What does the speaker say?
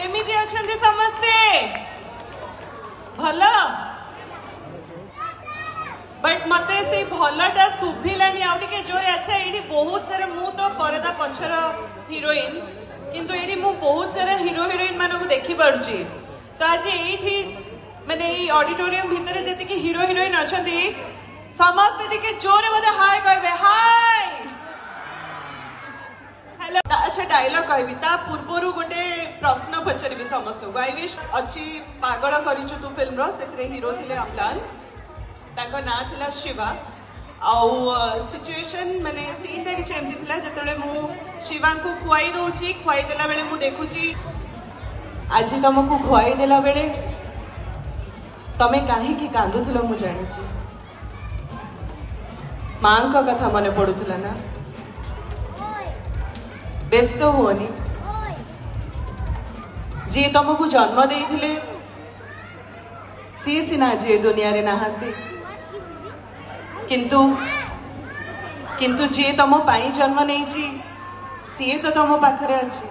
केमिति अछंती समस्ते भल बट मते से भलटा सुभिलानी आउ टिके जोर। अच्छा एडी बहुत सारा मु तो परदा पछर हीरोइन किंतु एडी मु बहुत सारा हीरो हीरोइन मानको देखि परछि। तो आज एठी माने ई ऑडिटोरियम भितरे जति कि हीरो हीरोइन अछंती समस्त टिके जोर मते हाय कहबे हाय हेलो। अच्छा डायलॉग कहबी ता पूर्वरु गोटे प्रश्न पचरबी समस्त को। आई विश अच्छी पागल करिछु तू फिल्म रो सेथरे हीरो थिले अम्लान ताको ना थिला शिवा। आउ सिचुएशन माने सीन टा किछ एमती थिला जतले मु शिवा को खुआई दोची खुआई देला बेले मु देखुची आज तुमको खुआई देला बेले तमे काहे की कांदुथिलो मु जानिची। मां का कथा मने पडुथिला ना व्यस्त हुओनी जी तुमको जन्म देइथिले सी सिना जी दुनिया रे नहांती किंतु जी तुम पाई जन्म नहीं सी तो तुम पाखरे अच्छी।